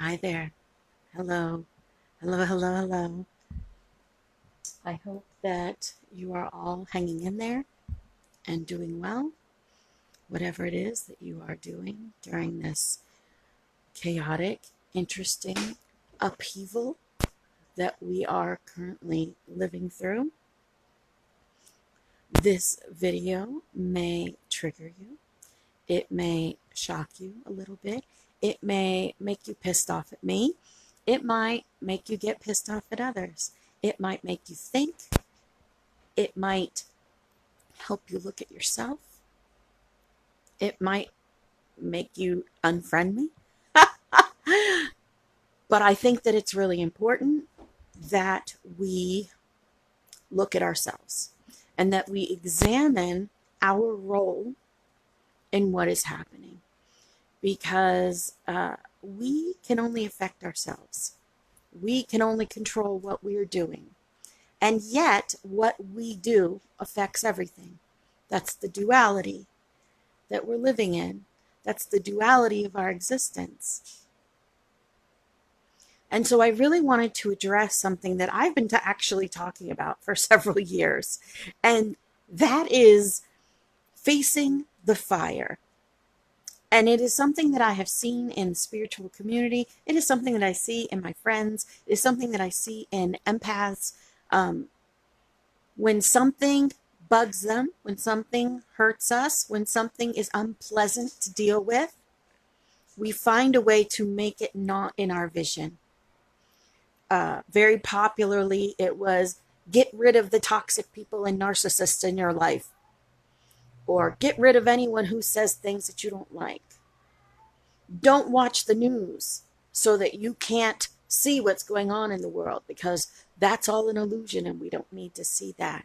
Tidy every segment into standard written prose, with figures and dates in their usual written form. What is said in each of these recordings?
Hi there. Hello. Hello, hello, hello. I hope that you are all hanging in there and doing well, whatever it is that you are doing during this chaotic, interesting upheaval that we are currently living through. This video may trigger you. It may shock you a little bit. It may make you pissed off at me. It might make you get pissed off at others. It might make you think. It might help you look at yourself. It might make you unfriend me. But I think that it's really important that we look at ourselves and that we examine our role in what is happening because we can only affect ourselves. We can only control what we are doing. And yet, what we do affects everything. That's the duality that we're living in. That's the duality of our existence. And so I really wanted to address something that I've been actually talking about for several years, and that is facing the fire. And it is something that I have seen in the spiritual community. It is something that I see in my friends. It is something that I see in empaths. When something bugs them, when something hurts us, when something is unpleasant to deal with, we find a way to make it not in our vision. Very popularly, it was get rid of the toxic people and narcissists in your life, or get rid of anyone who says things that you don't like. Don't watch the news so that you can't see what's going on in the world because that's all an illusion and we don't need to see that.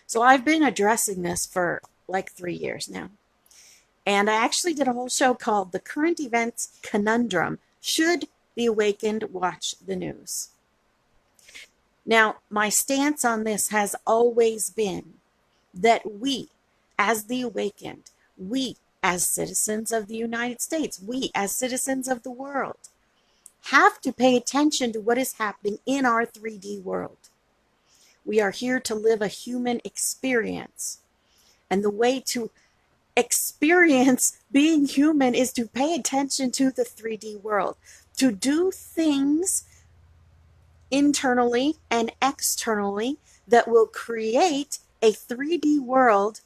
So I've been addressing this for like 3 years now. And I actually did a whole show called The Current Events Conundrum. Should the awakened watch the news? Now, my stance on this has always been that we, as the awakened, we, as citizens of the United States, we, as citizens of the world, have to pay attention to what is happening in our 3D world. We are here to live a human experience. And the way to experience being human is to pay attention to the 3D world, to do things internally and externally that will create a 3D world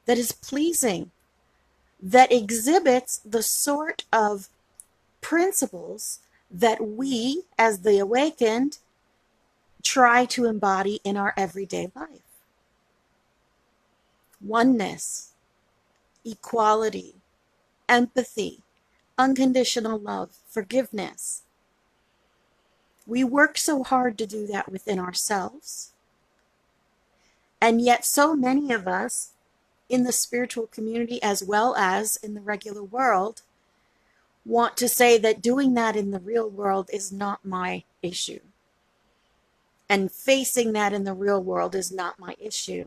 that is pleasing, that exhibits the sort of principles that we, as the awakened, try to embody in our everyday life. Oneness, equality, empathy, unconditional love, forgiveness. We work so hard to do that within ourselves. And yet so many of us in the spiritual community as well as in the regular world want to say that doing that in the real world is not my issue. And facing that in the real world is not my issue.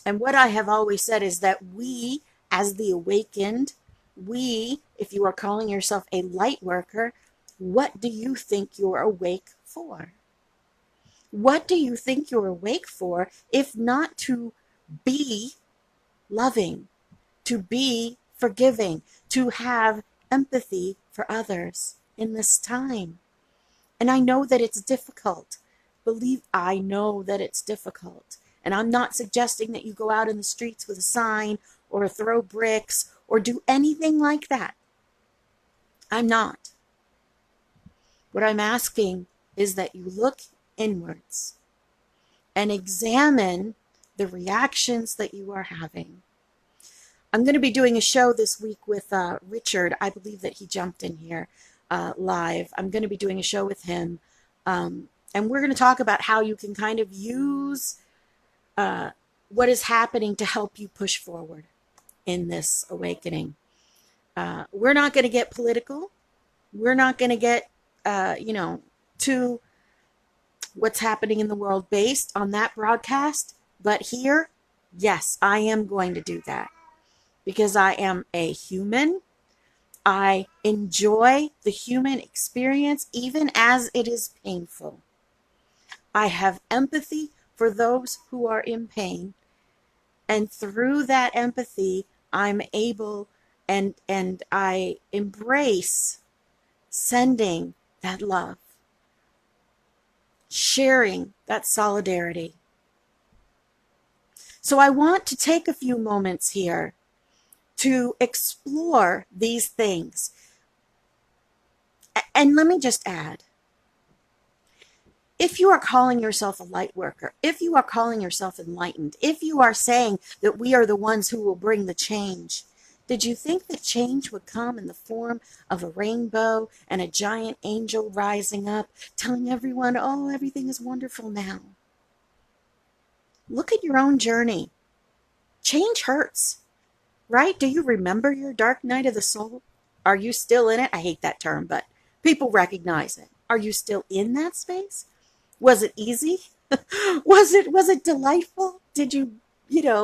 And what I have always said is that we, as the awakened, we, if you are calling yourself a light worker, what do you think you're awake for? What do you think you're awake for if not to be loving, to be forgiving, to have empathy for others in this time? And I know that it's difficult. I know that it's difficult. And I'm not suggesting that you go out in the streets with a sign or throw bricks or do anything like that. I'm not. What I'm asking is that you look inwards and examine the reactions that you are having. I'm going to be doing a show this week with Richard. I believe that he jumped in here live. I'm going to be doing a show with him. And we're going to talk about how you can kind of use what is happening to help you push forward in this awakening. We're not going to get political. We're not going to get, to what's happening in the world based on that broadcast. But here, yes, I am going to do that because I am a human. I enjoy the human experience even as it is painful. I have empathy for those who are in pain. And through that empathy, I'm able and I embrace sending that love, sharing that solidarity. So I want to take a few moments here to explore these things. And let me just add, if you are calling yourself a light worker, if you are calling yourself enlightened, if you are saying that we are the ones who will bring the change, did you think that change would come in the form of a rainbow and a giant angel rising up, telling everyone, oh, everything is wonderful now? Look at your own journey. Change hurts, right? Do you remember your dark night of the soul? Are you still in it? I hate that term, but people recognize it. Are you still in that space? Was it easy? Was it delightful? Did you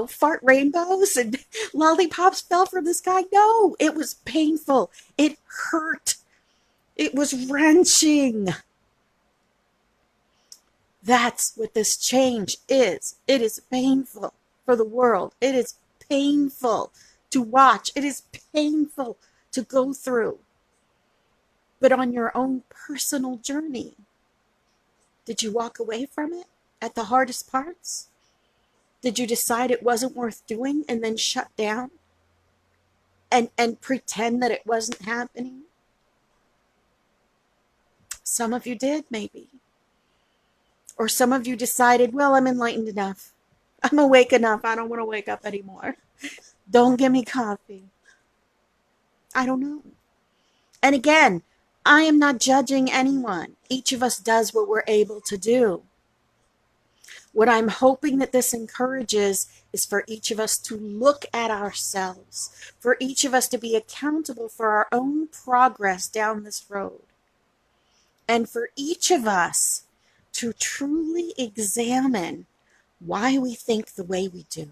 fart rainbows and lollipops fell from the sky? No, it was painful. It hurt. It was wrenching. That's what this change is. It is painful for the world. It is painful to watch. It is painful to go through. But on your own personal journey, did you walk away from it at the hardest parts? Did you decide it wasn't worth doing and then shut down and pretend that it wasn't happening? Some of you did, maybe. Or some of you decided, well, I'm enlightened enough. I'm awake enough. I don't want to wake up anymore. Don't give me coffee. I don't know. And again, I am not judging anyone. Each of us does what we're able to do. What I'm hoping that this encourages is for each of us to look at ourselves, for each of us to be accountable for our own progress down this road, and for each of us to truly examine why we think the way we do,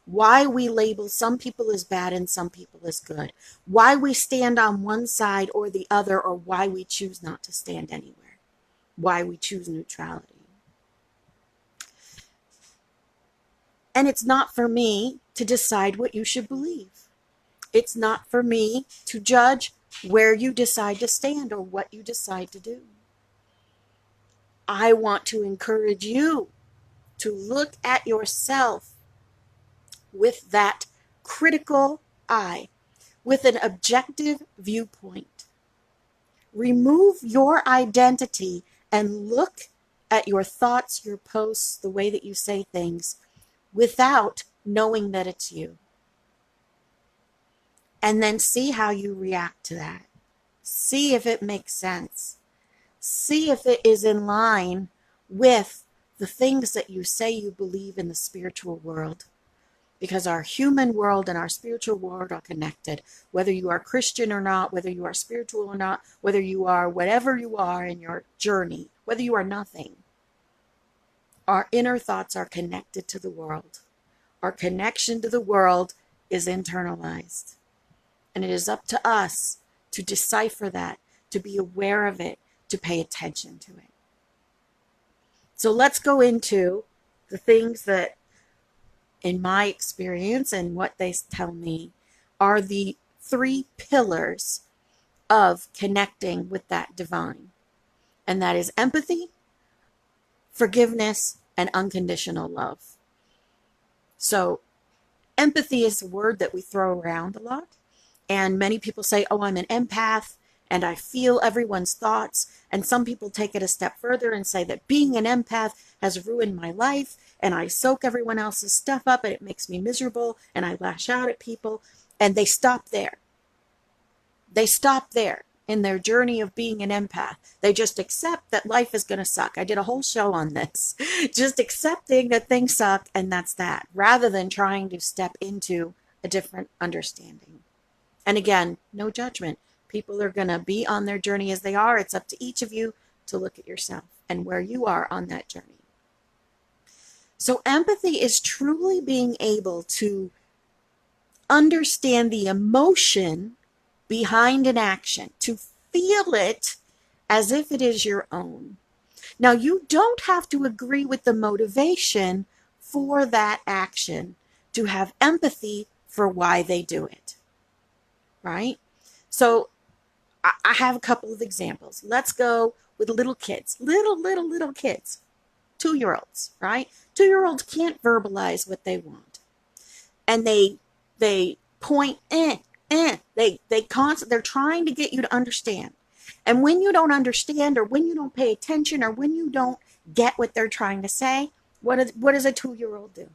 why we label some people as bad and some people as good, why we stand on one side or the other, or why we choose not to stand anywhere, why we choose neutrality. And it's not for me to decide what you should believe. It's not for me to judge where you decide to stand or what you decide to do. I want to encourage you to look at yourself with that critical eye, with an objective viewpoint. Remove your identity and look at your thoughts, your posts, the way that you say things, without knowing that it's you. And then see how you react to that. See if it makes sense. See if it is in line with the things that you say you believe in the spiritual world. Because our human world and our spiritual world are connected. Whether you are Christian or not, whether you are spiritual or not, whether you are whatever you are in your journey, whether you are nothing, our inner thoughts are connected to the world. Our connection to the world is internalized. And it is up to us to decipher that, to be aware of it, to pay attention to it. So let's go into the things that, in my experience and what they tell me, are the 3 pillars of connecting with that divine. And that is empathy, forgiveness, and unconditional love. So empathy is a word that we throw around a lot. And many people say, oh, I'm an empath and I feel everyone's thoughts. And some people take it a step further and say that being an empath has ruined my life and I soak everyone else's stuff up and it makes me miserable and I lash out at people. And they stop there. They stop there in their journey of being an empath. They just accept that life is going to suck. I did a whole show on this. Just accepting that things suck, and that's that, rather than trying to step into a different understanding. And again, no judgment. People are going to be on their journey as they are. It's up to each of you to look at yourself and where you are on that journey. So empathy is truly being able to understand the emotion behind an action, to feel it as if it is your own. Now, you don't have to agree with the motivation for that action to have empathy for why they do it, right? So I have a couple of examples. Let's go with little kids, little kids, 2-year-olds, right? 2-year-olds can't verbalize what they want. And they point they're trying to get you to understand. And when you don't understand, or when you don't pay attention, or when you don't get what they're trying to say, what does a 2-year-old do?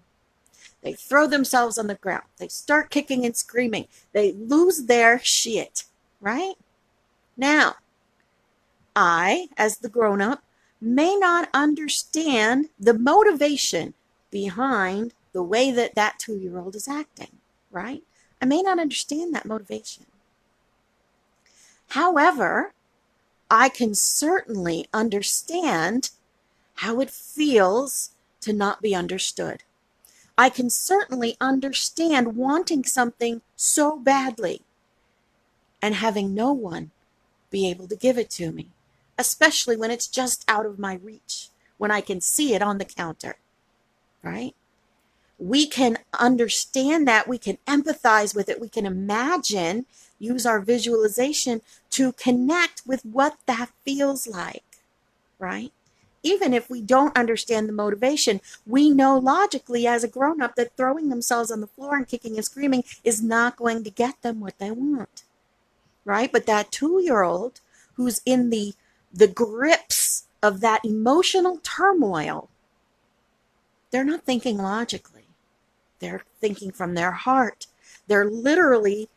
They throw themselves on the ground. They start kicking and screaming. They lose their shit, right? Now, I, as the grown-up, may not understand the motivation behind the way that that 2-year-old is acting, right? I may not understand that motivation. However, I can certainly understand how it feels to not be understood. I can certainly understand wanting something so badly and having no one be able to give it to me, especially when it's just out of my reach, when I can see it on the counter, right? We can understand that, we can empathize with it, we can imagine, use our visualization to connect with what that feels like, right? Even if we don't understand the motivation, we know logically as a grown-up that throwing themselves on the floor and kicking and screaming is not going to get them what they want, right? But that 2-year-old who's in the grips of that emotional turmoil, they're not thinking logically. They're thinking from their heart. They're literally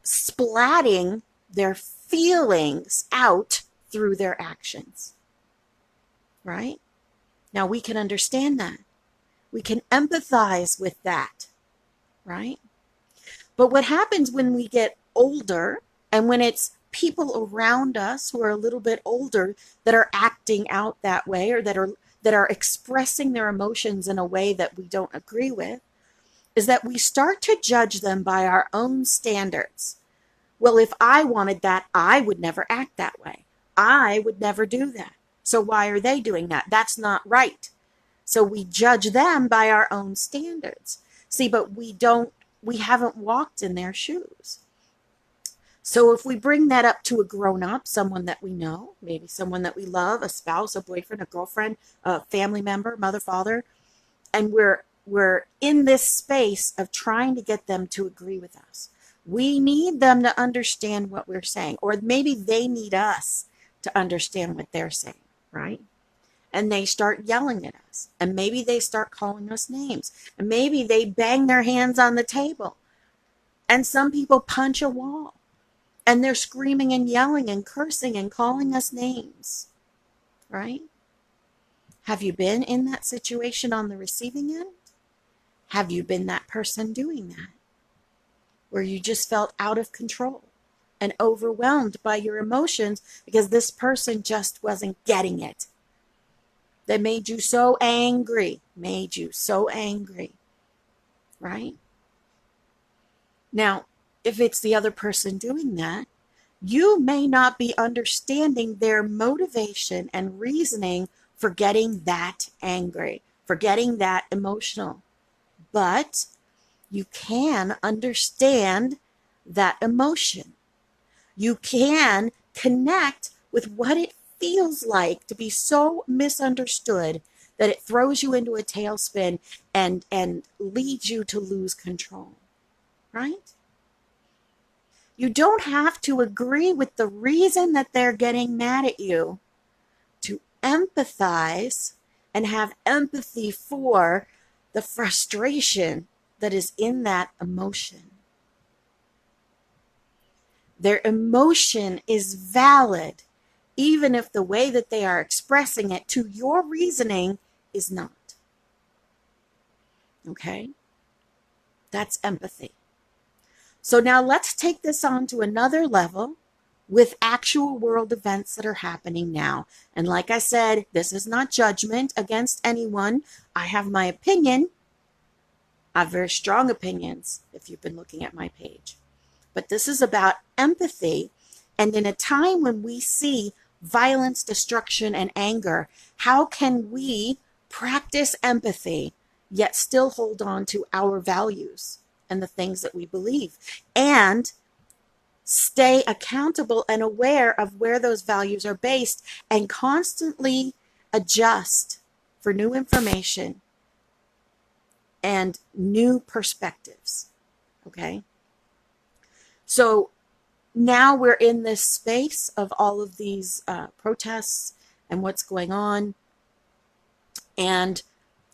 splatting their feelings out through their actions, right? Now we can understand that. We can empathize with that, right? But what happens when we get older, and when it's people around us who are a little bit older that are acting out that way, or that are expressing their emotions in a way that we don't agree with, is that we start to judge them by our own standards. Well, if I wanted that, I would never act that way. I would never do that. So why are they doing that? That's not right. So we judge them by our own standards. See, but we haven't walked in their shoes. So if we bring that up to a grown-up, someone that we know, maybe someone that we love, a spouse, a boyfriend, a girlfriend, a family member, mother, father, and we're in this space of trying to get them to agree with us. We need them to understand what we're saying, or maybe they need us to understand what they're saying, right? And they start yelling at us, and maybe they start calling us names, and maybe they bang their hands on the table, and some people punch a wall, and they're screaming and yelling and cursing and calling us names, right? Have you been in that situation on the receiving end? Have you been that person doing that, where you just felt out of control and overwhelmed by your emotions because this person just wasn't getting it? That made you so angry, right? Now, if it's the other person doing that, you may not be understanding their motivation and reasoning for getting that angry, for getting that emotional. But you can understand that emotion. You can connect with what it feels like to be so misunderstood that it throws you into a tailspin and leads you to lose control, right? You don't have to agree with the reason that they're getting mad at you to empathize and have empathy for the frustration that is in that emotion. Their emotion is valid, even if the way that they are expressing it to your reasoning is not. Okay? That's empathy. So now let's take this on to another level with actual world events that are happening now. And like I said, this is not judgment against anyone. I have my opinion. I have very strong opinions if you've been looking at my page. But this is about empathy. And in a time when we see violence, destruction, and anger, how can we practice empathy yet still hold on to our values and the things that we believe, and stay accountable and aware of where those values are based, and constantly adjust for new information and new perspectives. Okay? So now we're in this space of all of these protests and what's going on, and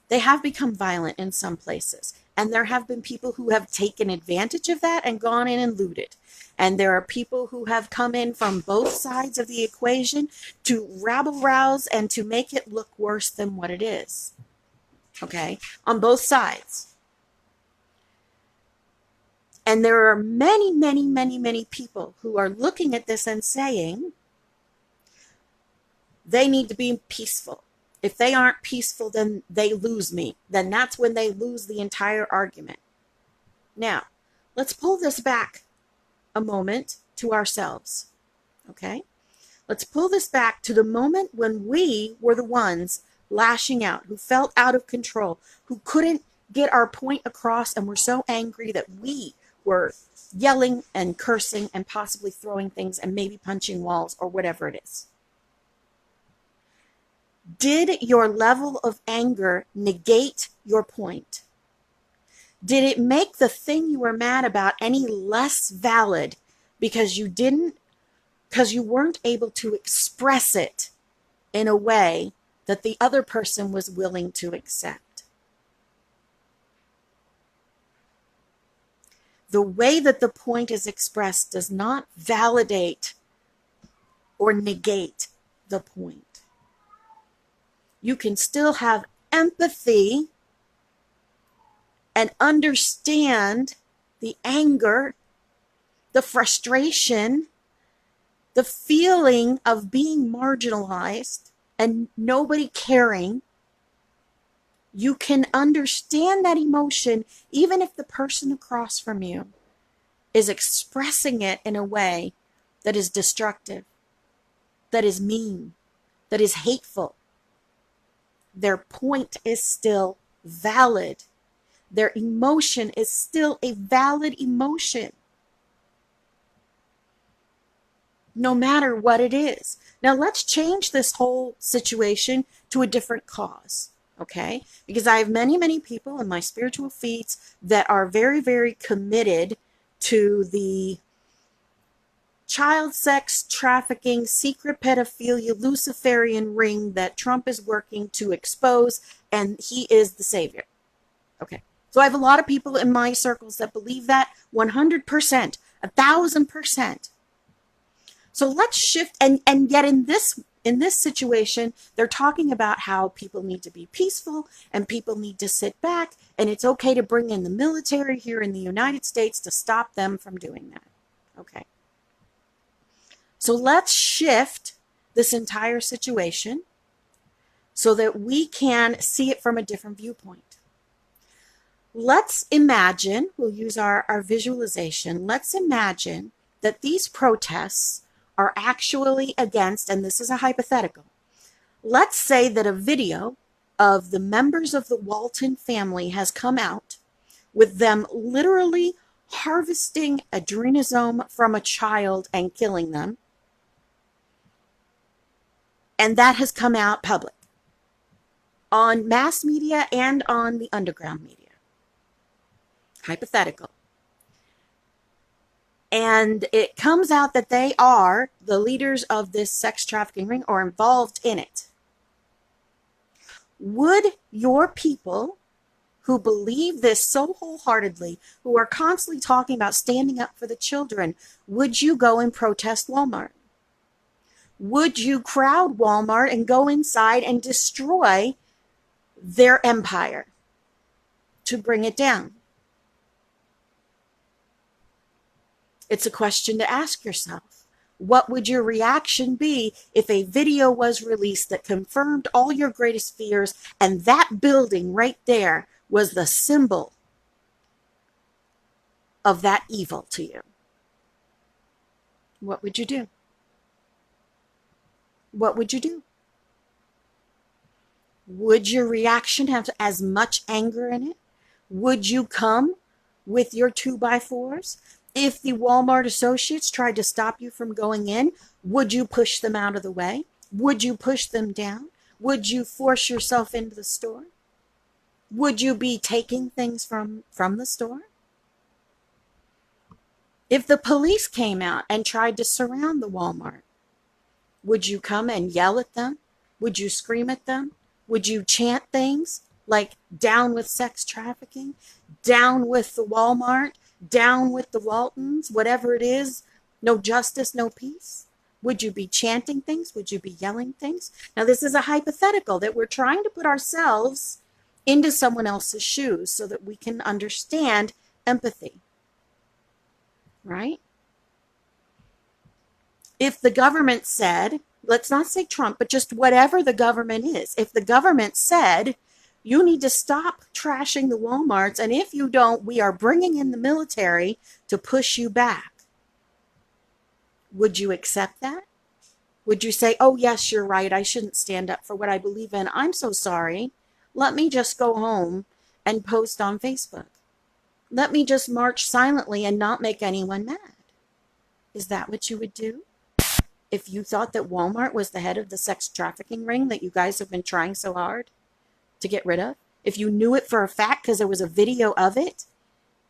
they have become violent in some places. And there have been people who have taken advantage of that and gone in and looted. And there are people who have come in from both sides of the equation to rabble-rouse and to make it look worse than what it is. Okay? On both sides. And there are many, many, many, many people who are looking at this and saying they need to be peaceful. If they aren't peaceful, then they lose me. Then that's when they lose the entire argument. Now, let's pull this back a moment to ourselves. Okay? Let's pull this back to the moment when we were the ones lashing out, who felt out of control, who couldn't get our point across, and were so angry that we were yelling and cursing and possibly throwing things and maybe punching walls or whatever it is. Did your level of anger negate your point? Did it make the thing you were mad about any less valid because you weren't able to express it in a way that the other person was willing to accept? The way that the point is expressed does not validate or negate the point. You can still have empathy and understand the anger, the frustration, the feeling of being marginalized and nobody caring. You can understand that emotion even if the person across from you is expressing it in a way that is destructive, that is mean, that is hateful. Their point is still valid. Their emotion is still a valid emotion, no matter what it is. Now let's change this whole situation to a different cause, okay? Because I have many, many people in my spiritual feeds that are very, very committed to the child sex trafficking, secret pedophilia, Luciferian ring that Trump is working to expose, and he is the savior. Okay. So I have a lot of people in my circles that believe that 100%, 1,000%. So let's shift, and yet in this situation, they're talking about how people need to be peaceful and people need to sit back, and it's okay to bring in the military here in the United States to stop them from doing that. Okay. So let's shift this entire situation so that we can see it from a different viewpoint. Let's imagine, we'll use our visualization, let's imagine that these protests are actually against, and this is a hypothetical, let's say that a video of the members of the Walton family has come out with them literally harvesting adrenosome from a child and killing them. And that has come out public on mass media and on the underground media. Hypothetical. And it comes out that they are the leaders of this sex trafficking ring or involved in it. Would your people who believe this so wholeheartedly, who are constantly talking about standing up for the children, would you go and protest Walmart? Would you crowd Walmart and go inside and destroy their empire to bring it down? It's a question to ask yourself. What would your reaction be if a video was released that confirmed all your greatest fears, and that building right there was the symbol of that evil to you? What would you do? What would you do? Would your reaction have as much anger in it? Would you come with your 2x4s? If the Walmart associates tried to stop you from going in, would you push them out of the way? Would you push them down? Would you force yourself into the store? Would you be taking things from the store? If the police came out and tried to surround the Walmart, would you come and yell at them? Would you scream at them? Would you chant things like down with sex trafficking, down with the Walmart, down with the Waltons, whatever it is, no justice, no peace? Would you be chanting things? Would you be yelling things? Now, this is a hypothetical that we're trying to put ourselves into someone else's shoes so that we can understand empathy, right? If the government said, let's not say Trump, but just whatever the government is, if the government said, you need to stop trashing the Walmarts, and if you don't, we are bringing in the military to push you back, would you accept that? Would you say, oh, yes, you're right, I shouldn't stand up for what I believe in. I'm so sorry. Let me just go home and post on Facebook. Let me just march silently and not make anyone mad. Is that what you would do? If you thought that Walmart was the head of the sex trafficking ring that you guys have been trying so hard to get rid of, if you knew it for a fact because there was a video of it,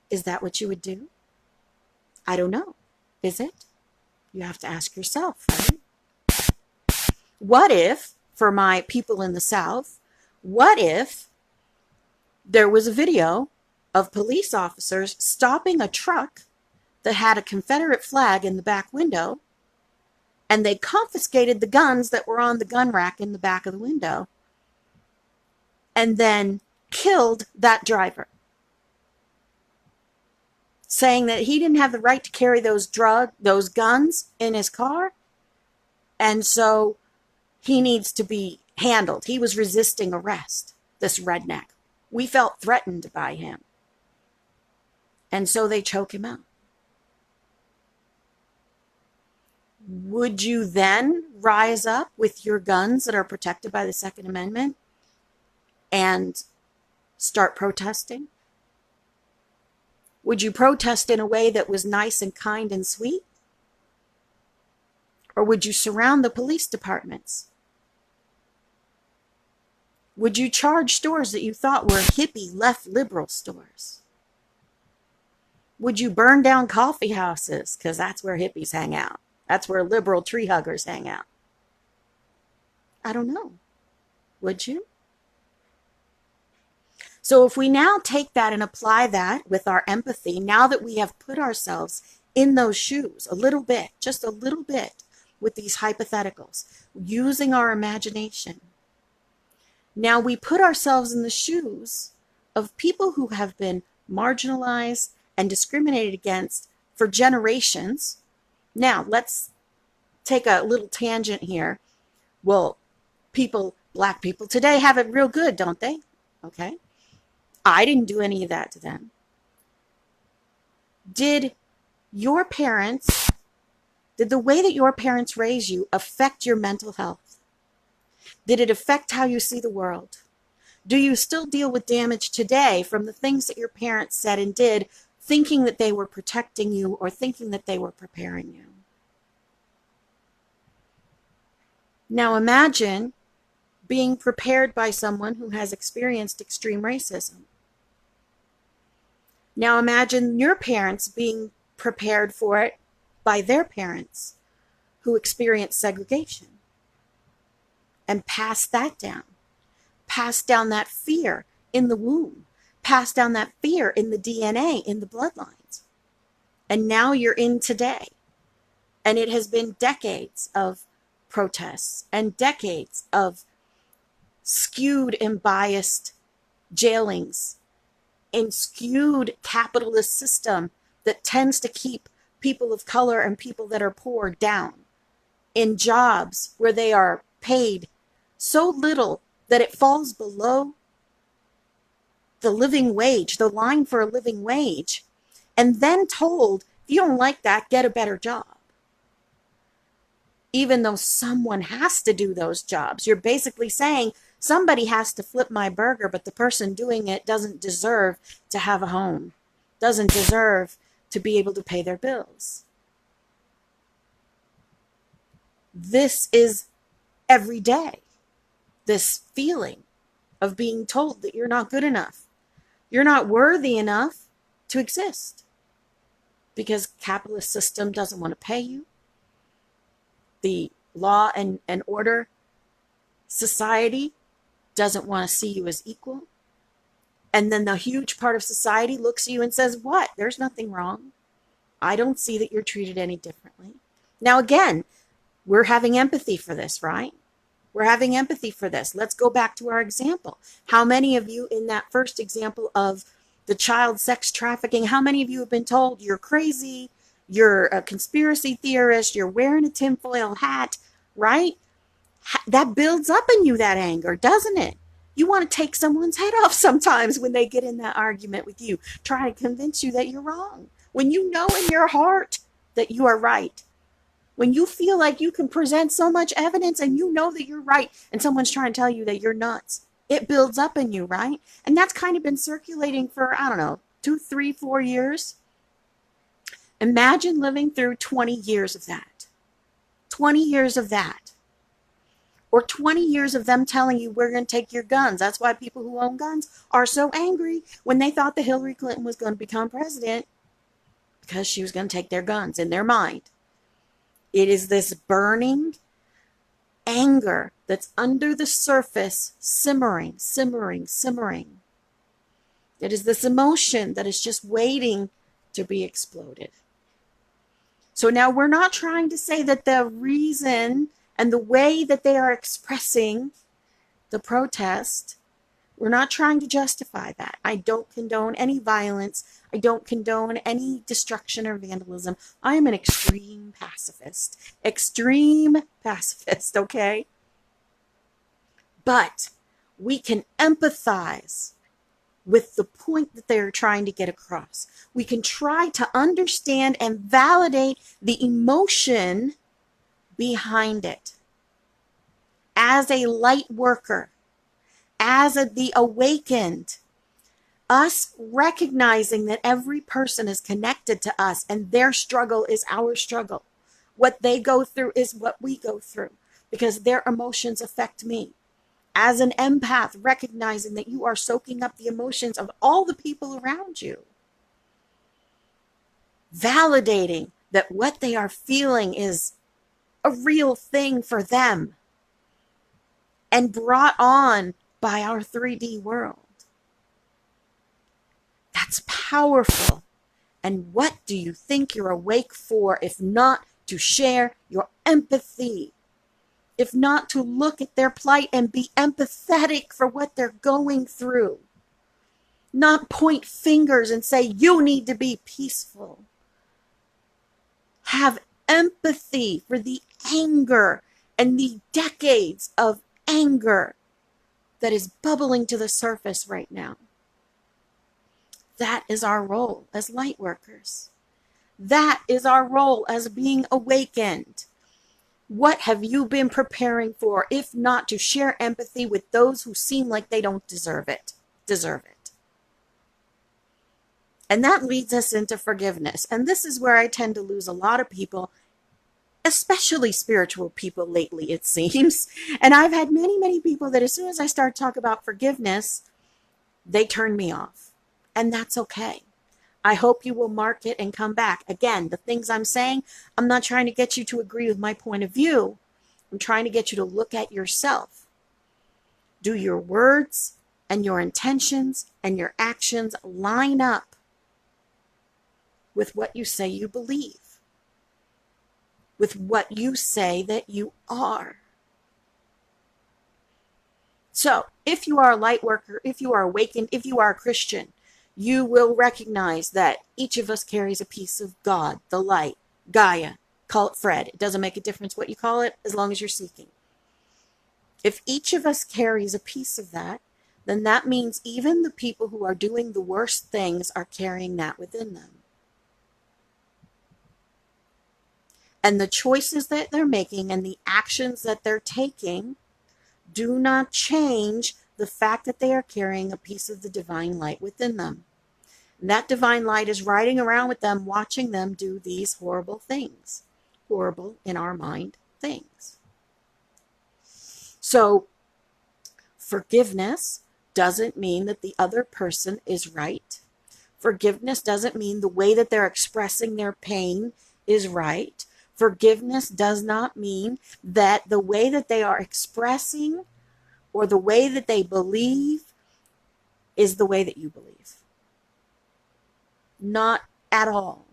is that what you would do? I don't know. Is it? You have to ask yourself, right? What if, for my people in the South, what if there was a video of police officers stopping a truck that had a Confederate flag in the back window, and they confiscated the guns that were on the gun rack in the back of the window, and then killed that driver, saying that he didn't have the right to carry those guns in his car, and so he needs to be handled. He was resisting arrest, this redneck. We felt threatened by him, and so they choke him out. Would you then rise up with your guns that are protected by the Second Amendment and start protesting? Would you protest in a way that was nice and kind and sweet? Or would you surround the police departments? Would you charge stores that you thought were hippie, left liberal stores? Would you burn down coffee houses? Because that's where hippies hang out. That's where liberal tree huggers hang out. I don't know. Would you? So if we now take that and apply that with our empathy, now that we have put ourselves in those shoes a little bit, just a little bit, with these hypotheticals, using our imagination, now we put ourselves in the shoes of people who have been marginalized and discriminated against for generations. Now, let's take a little tangent here. Well, black people today have it real good, don't they? Okay. I didn't do any of that to them. Did the way that your parents raised you affect your mental health? Did it affect how you see the world? Do you still deal with damage today from the things that your parents said and did, thinking that they were protecting you or thinking that they were preparing you? Now imagine being prepared by someone who has experienced extreme racism. Now imagine your parents being prepared for it by their parents who experienced segregation, and pass that down. Pass down that fear in the womb. Pass down that fear in the DNA, in the bloodlines. And now you're in today. And it has been decades of protests and decades of skewed and biased jailings and skewed capitalist system that tends to keep people of color and people that are poor down in jobs where they are paid so little that it falls below the living wage, the line for a living wage, and then told, if you don't like that, get a better job. even though someone has to do those jobs. You're basically saying somebody has to flip my burger, but the person doing it doesn't deserve to have a home, doesn't deserve to be able to pay their bills. This is every day, this feeling of being told that you're not good enough. You're not worthy enough to exist because capitalist system doesn't want to pay you. The law and order society doesn't want to see you as equal. And then the huge part of society looks at you and says, what? There's nothing wrong. I don't see that you're treated any differently. Now, again, we're having empathy for this, right? We're having empathy for this. Let's go back to our example. How many of you in that first example of the child sex trafficking, how many of you have been told you're crazy, you're a conspiracy theorist, you're wearing a tinfoil hat, right? That builds up in you, that anger, doesn't it? You want to take someone's head off sometimes when they get in that argument with you, trying to convince you that you're wrong, when you know in your heart that you are right. When you feel like you can present so much evidence and you know that you're right and someone's trying to tell you that you're nuts, it builds up in you, right? And that's kind of been circulating for, I don't know, 2, 3, 4 years. Imagine living through 20 years of that. 20 years of that. Or 20 years of them telling you we're going to take your guns. That's why people who own guns are so angry when they thought that Hillary Clinton was going to become president, because she was going to take their guns in their mind. It is this burning anger that's under the surface, simmering, simmering, simmering. It is this emotion that is just waiting to be exploded. So now we're not trying to say that the reason and the way that they are expressing the protest, we're not trying to justify that. I don't condone any violence. I don't condone any destruction or vandalism. I am an extreme pacifist. Extreme pacifist, okay? But we can empathize with the point that they're trying to get across. We can try to understand and validate the emotion behind it. As a light worker, as the awakened, us recognizing that every person is connected to us and their struggle is our struggle. What they go through is what we go through because their emotions affect me. As an empath, recognizing that you are soaking up the emotions of all the people around you. Validating that what they are feeling is a real thing for them and brought on by our 3D world. That's powerful. And what do you think you're awake for if not to share your empathy? If not to look at their plight and be empathetic for what they're going through? Not point fingers and say, you need to be peaceful. Have empathy for the anger and the decades of anger that is bubbling to the surface right now. That is our role as light workers. That is our role as being awakened. What have you been preparing for, if not to share empathy with those who seem like they don't deserve it? And that leads us into forgiveness. And this is where I tend to lose a lot of people, especially spiritual people lately, it seems. And I've had many, many people that as soon as I start talking about forgiveness, they turn me off. And that's okay. I hope you will mark it and come back. Again, the things I'm saying, I'm not trying to get you to agree with my point of view. I'm trying to get you to look at yourself. Do your words and your intentions and your actions line up with what you say you believe? With what you say that you are? So, if you are a light worker, if you are awakened, if you are a Christian, you will recognize that each of us carries a piece of God, the light, Gaia, call it Fred. It doesn't make a difference what you call it as long as you're seeking. If each of us carries a piece of that, then that means even the people who are doing the worst things are carrying that within them. And the choices that they're making and the actions that they're taking do not change the fact that they are carrying a piece of the divine light within them. And that divine light is riding around with them, watching them do these horrible things. Horrible, in our mind, things. So, forgiveness doesn't mean that the other person is right. Forgiveness doesn't mean the way that they're expressing their pain is right. Forgiveness does not mean that the way that they are expressing or the way that they believe is the way that you believe. Not at all.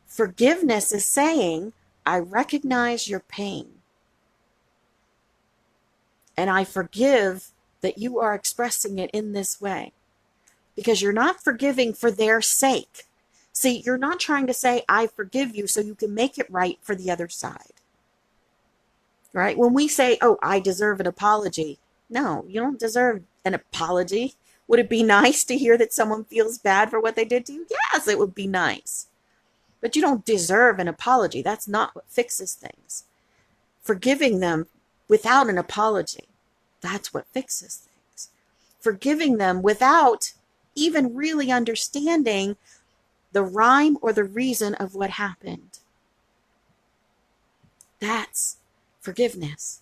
Forgiveness is saying, I recognize your pain. And I forgive that you are expressing it in this way. Because you're not forgiving for their sake. See, you're not trying to say, I forgive you so you can make it right for the other side. Right? When we say, oh, I deserve an apology. No, you don't deserve an apology. Would it be nice to hear that someone feels bad for what they did to you? Yes, it would be nice. But you don't deserve an apology. That's not what fixes things. Forgiving them without an apology, that's what fixes things. Forgiving them without even really understanding the rhyme or the reason of what happened. That's forgiveness.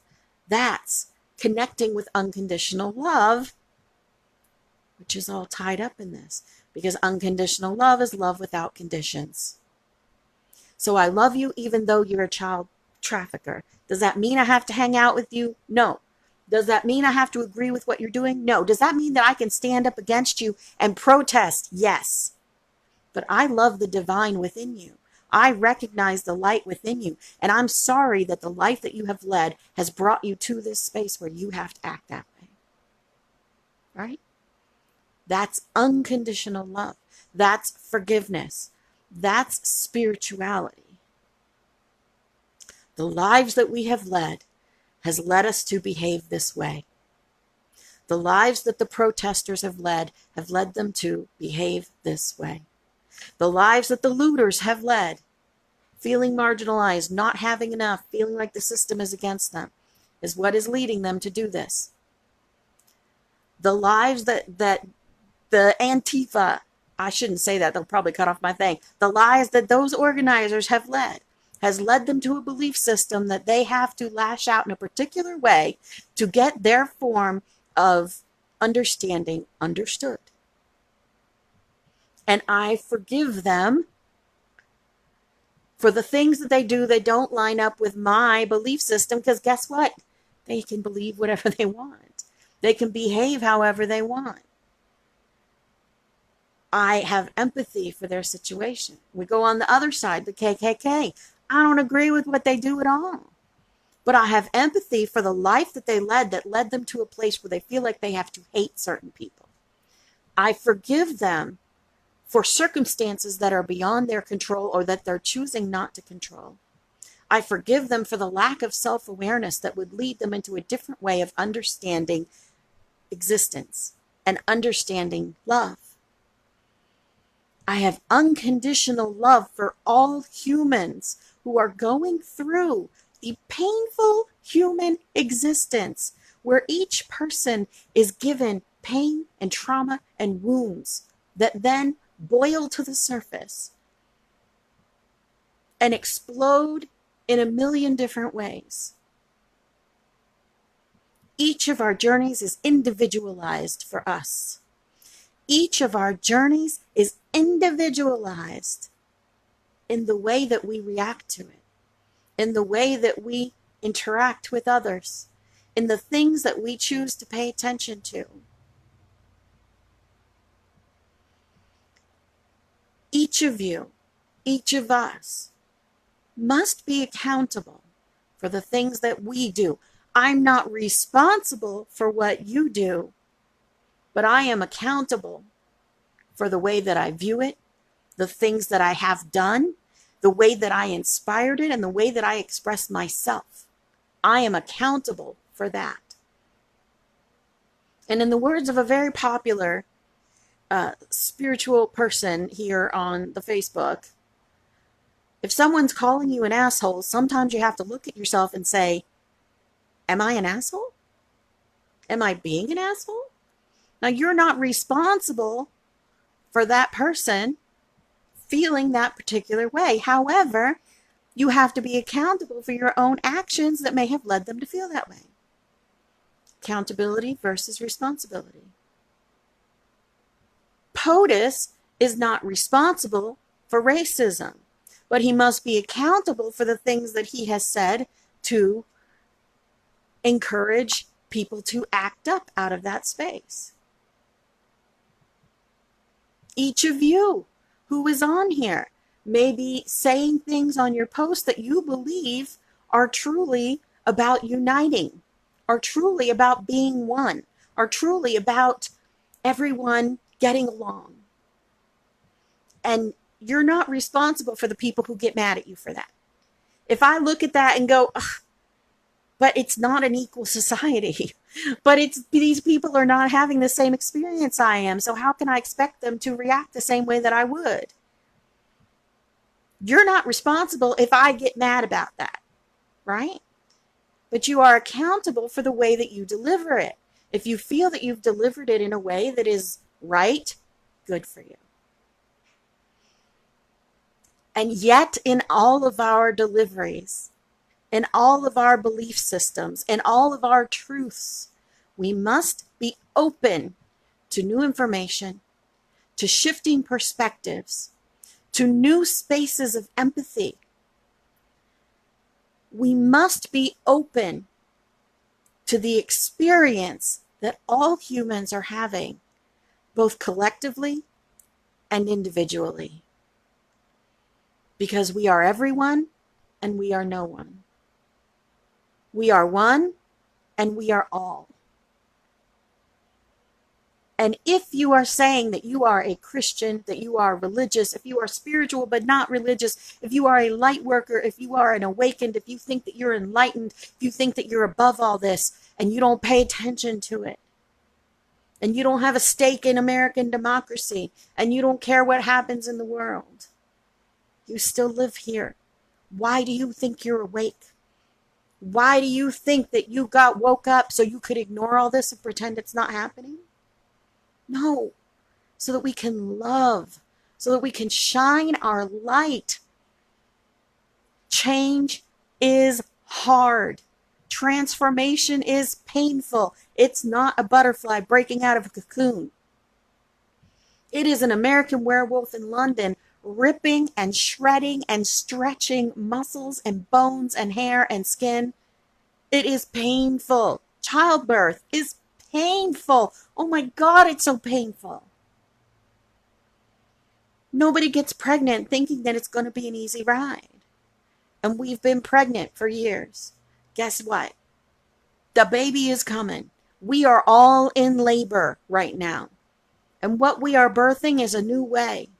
That's connecting with unconditional love, which is all tied up in this. Because unconditional love is love without conditions. So I love you even though you're a child trafficker. Does that mean I have to hang out with you? No. Does that mean I have to agree with what you're doing? No. Does that mean that I can stand up against you and protest? Yes. But I love the divine within you. I recognize the light within you. And I'm sorry that the life that you have led has brought you to this space where you have to act that way. Right? That's unconditional love. That's forgiveness. That's spirituality. The lives that we have led has led us to behave this way. The lives that the protesters have led them to behave this way. The lives that the looters have led, feeling marginalized, not having enough, feeling like the system is against them, is what is leading them to do this. The lives that the Antifa, I shouldn't say that, they'll probably cut off my thing. The lies that those organizers have led has led them to a belief system that they have to lash out in a particular way to get their form of understanding understood. And I forgive them for the things that they do that don't line up with my belief system, because guess what? They can believe whatever they want. They can behave however they want. I have empathy for their situation. We go on the other side, the KKK. I don't agree with what they do at all. But I have empathy for the life that they led that led them to a place where they feel like they have to hate certain people. I forgive them for circumstances that are beyond their control or that they're choosing not to control. I forgive them for the lack of self-awareness that would lead them into a different way of understanding existence and understanding love. I have unconditional love for all humans who are going through the painful human existence where each person is given pain and trauma and wounds that then boil to the surface and explode in a million different ways. Each of our journeys is individualized for us. Each of our journeys is individualized in the way that we react to it, in the way that we interact with others, in the things that we choose to pay attention to. Each of you, each of us, must be accountable for the things that we do. I'm not responsible for what you do, but I am accountable for the way that I view it, the things that I have done, the way that I inspired it, and the way that I express myself. I am accountable for that. And in the words of a very popular spiritual person here on the Facebook, If someone's calling you an asshole, sometimes you have to look at yourself and say, am I an asshole? Am I being an asshole? Now, you're not responsible for that person feeling that particular way. However, you have to be accountable for your own actions that may have led them to feel that way. Accountability versus responsibility. POTUS is not responsible for racism, but he must be accountable for the things that he has said to encourage people to act up out of that space. Each of you who is on here may be saying things on your post that you believe are truly about uniting, are truly about being one, are truly about everyone getting along. And you're not responsible for the people who get mad at you for that. If I look at that and go, ugh, but it's not an equal society, but these people are not having the same experience I am, so how can I expect them to react the same way that I would? You're not responsible if I get mad about that, right? But you are accountable for the way that you deliver it. If you feel that you've delivered it in a way that is right, good for you. And yet, in all of our deliveries, in all of our belief systems, in all of our truths, we must be open to new information, to shifting perspectives, to new spaces of empathy. We must be open to the experience that all humans are having, both collectively and individually. Because we are everyone and we are no one. We are one and we are all. And if you are saying that you are a Christian, that you are religious, if you are spiritual but not religious, if you are a light worker, if you are an awakened, if you think that you're enlightened, if you think that you're above all this and you don't pay attention to it, and you don't have a stake in American democracy, and you don't care what happens in the world, you still live here. Why do you think you're awake? Why do you think that you got woke up so you could ignore all this and pretend it's not happening? No, so that we can love, so that we can shine our light. Change is hard. Transformation is painful. It's not a butterfly breaking out of a cocoon. It is an American werewolf in London ripping and shredding and stretching muscles and bones and hair and skin. It is painful. Childbirth is painful. Oh my God, it's so painful. Nobody gets pregnant thinking that it's going to be an easy ride. And we've been pregnant for years. Guess what? The baby is coming. We are all in labor right now. And what we are birthing is a new way.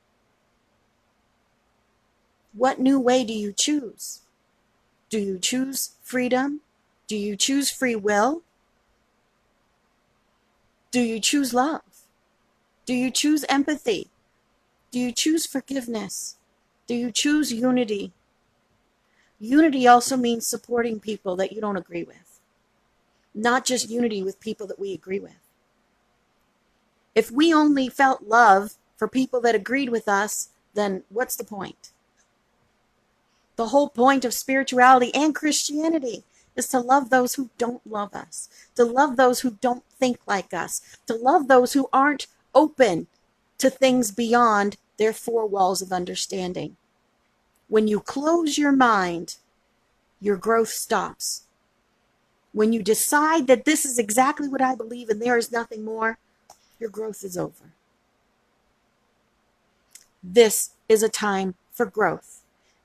What new way do you choose? Do you choose freedom? Do you choose free will? Do you choose love? Do you choose empathy? Do you choose forgiveness? Do you choose unity? Unity also means supporting people that you don't agree with. Not just unity with people that we agree with. If we only felt love for people that agreed with us, then what's the point? The whole point of spirituality and Christianity is to love those who don't love us, to love those who don't think like us, to love those who aren't open to things beyond their four walls of understanding. When you close your mind, your growth stops. When you decide that this is exactly what I believe and there is nothing more, your growth is over. This is a time for growth,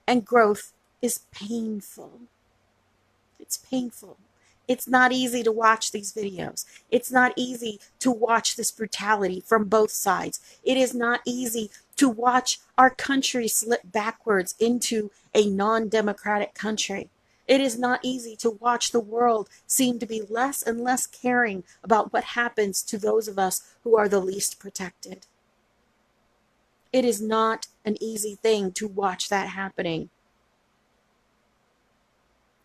and growth is painful. It's painful. It's not easy to watch these videos. It's not easy to watch this brutality from both sides. It is not easy to watch our country slip backwards into a non-democratic country. It is not easy to watch the world seem to be less and less caring about what happens to those of us who are the least protected. It is not an easy thing to watch that happening.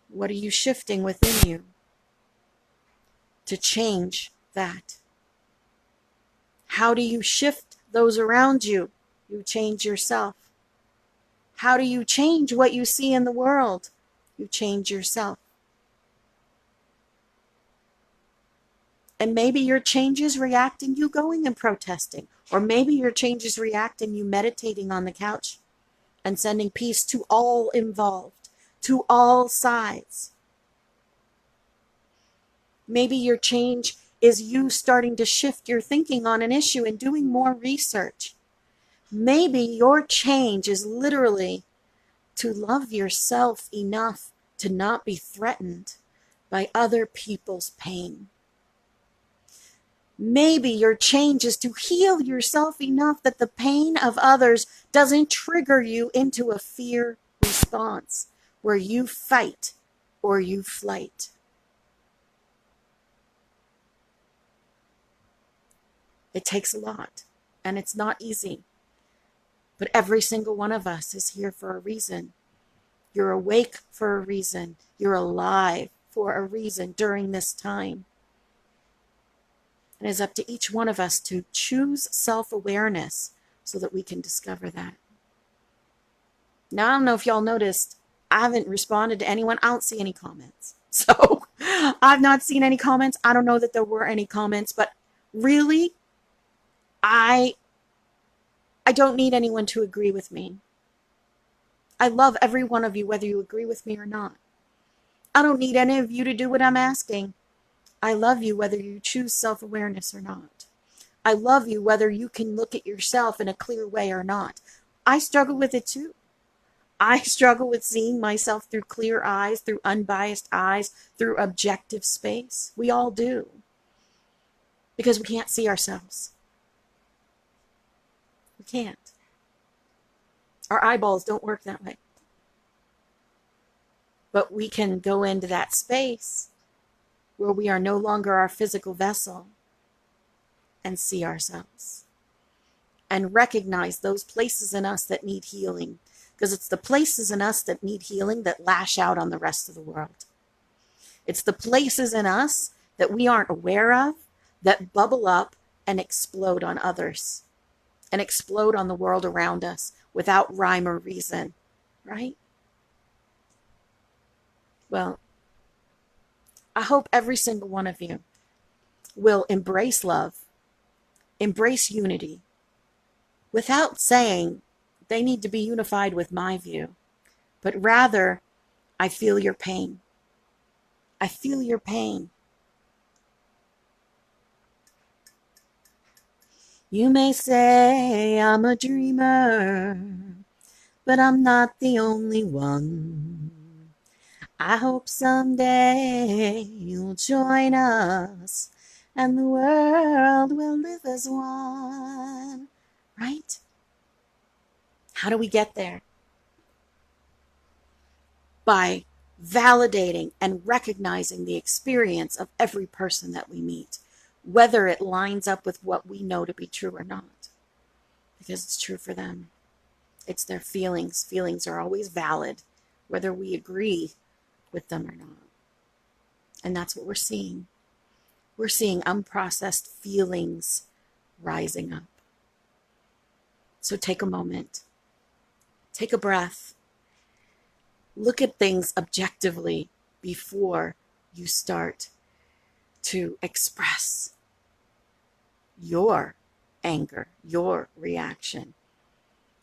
What are you shifting within you to change that? How do you shift those around you? You change yourself. How do you change what you see in the world? You change yourself. And maybe your change is reacting you going and protesting. Or maybe your change is reacting you meditating on the couch and sending peace to all involved, to all sides. Maybe your change is you starting to shift your thinking on an issue and doing more research. Maybe your change is literally to love yourself enough to not be threatened by other people's pain. Maybe your change is to heal yourself enough that the pain of others doesn't trigger you into a fear response where you fight or you flight. It takes a lot, and it's not easy. But every single one of us is here for a reason. You're awake for a reason. You're alive for a reason during this time. And it's up to each one of us to choose self-awareness so that we can discover that. Now, I don't know if y'all noticed, I haven't responded to anyone. I don't see any comments. So I've not seen any comments. I don't know that there were any comments, but really, I don't need anyone to agree with me. I love every one of you, whether you agree with me or not. I don't need any of you to do what I'm asking. I love you whether you choose self-awareness or not. I love you whether you can look at yourself in a clear way or not. I struggle with it too. I struggle with seeing myself through clear eyes, through unbiased eyes, through objective space. We all do. Because we can't see ourselves. We can't. Our eyeballs don't work that way. But we can go into that space where we are no longer our physical vessel and see ourselves. And recognize those places in us that need healing. Because it's the places in us that need healing that lash out on the rest of the world. It's the places in us that we aren't aware of that bubble up and explode on others. And explode on the world around us without rhyme or reason. Right? Well, I hope every single one of you will embrace love, embrace unity, without saying they need to be unified with my view, but rather, I feel your pain. I feel your pain. You may say I'm a dreamer, but I'm not the only one. I hope someday you'll join us and the world will live as one. Right? How do we get there? By validating and recognizing the experience of every person that we meet, whether it lines up with what we know to be true or not. Because it's true for them. It's their feelings. Feelings are always valid, whether we agree with them or not. And that's what we're seeing. We're seeing unprocessed feelings rising up. So take a moment. Take a breath. Look at things objectively before you start to express your anger, your reaction.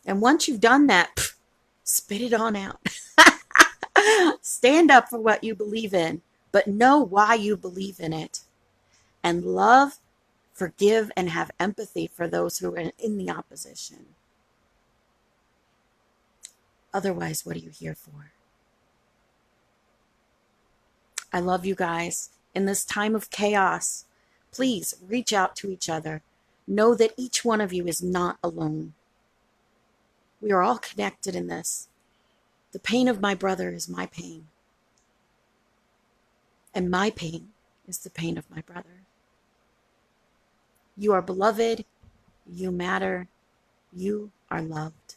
And once you've done that, spit it on out. Stand up for what you believe in, but know why you believe in it. And love, forgive, and have empathy for those who are in the opposition. Otherwise, what are you here for? I love you guys. In this time of chaos, please reach out to each other. Know that each one of you is not alone. We are all connected in this. The pain of my brother is my pain. And my pain is the pain of my brother. You are beloved. You matter. You are loved.